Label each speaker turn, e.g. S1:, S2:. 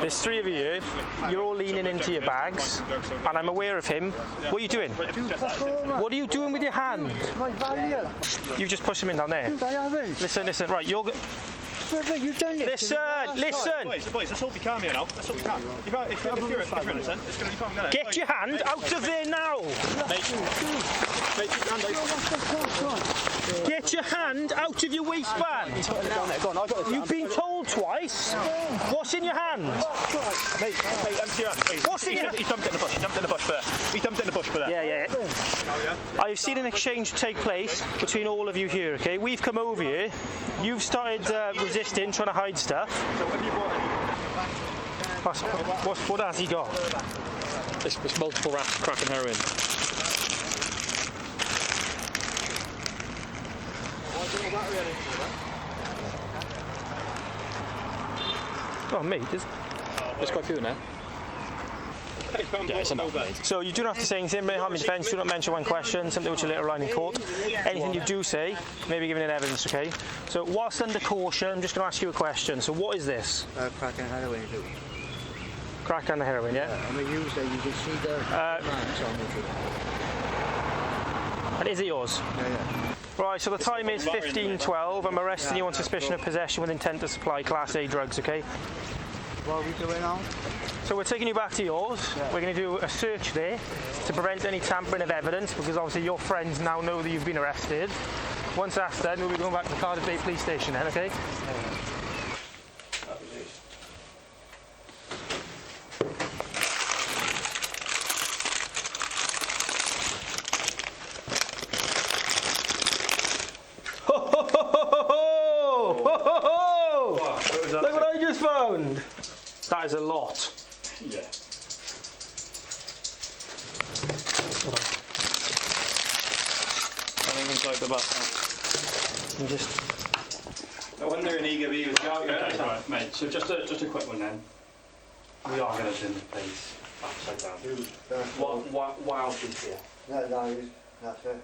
S1: There's three of you here. You're all leaning into your bags, and I'm aware of him. What are you doing? What are you doing with your hand?
S2: My Valium.
S1: You've just pushed him in down there.
S2: I haven't.
S1: Listen, right, you're...
S2: You've done this.
S1: Listen!
S3: Boys, let's all be calm here now. Let's all be calm. If you're innocent, it's going to be fine.
S1: Get your hand out of there now!
S3: Mate, keep your hand out.
S1: Get your hand out of your waistband! You've been told twice. What's in your hand?
S3: Mate, empty your hand.
S1: What's in your hand?
S3: He dumped it in the bush. He dumped it in the bush for there. He dumped it in the bush for there.
S1: Yeah. I've seen an exchange take place between all of you here, okay? We've come over here. You've started resisting, trying to hide stuff. What has he got?
S3: It's multiple rats, crack and heroin.
S1: Oh, mate,
S3: There's quite a few in there. Yeah, it's enough, mate.
S1: So you do not have to say anything, may harm in defence, do not mention one question, something which will later line in court. Anything you do say may be given in evidence, okay? So whilst under caution, I'm just going to ask you a question. So what is this?
S2: Crack and heroin.
S1: Crack and the heroin, yeah?
S2: I'm a user, you can see the marks on it.
S1: And is it yours?
S2: Yeah.
S1: Right, so the time is 15:12. I'm arresting you on suspicion of possession with intent to supply Class A drugs, okay?
S2: What are we doing now?
S1: So we're taking you back to yours. Yeah. We're going to do a search there to prevent any tampering of evidence, because obviously your friends now know that you've been arrested. Once that's done, we'll be going back to the Cardiff Bay Police Station then, okay? Look what I just found! That is a lot.
S3: Yeah. I think inside the bus.
S4: I wonder an eager bee was going.
S3: Okay, right, mate.
S4: So just a quick one then. We are going to turn the place upside down. What else is here?
S2: No, that's it.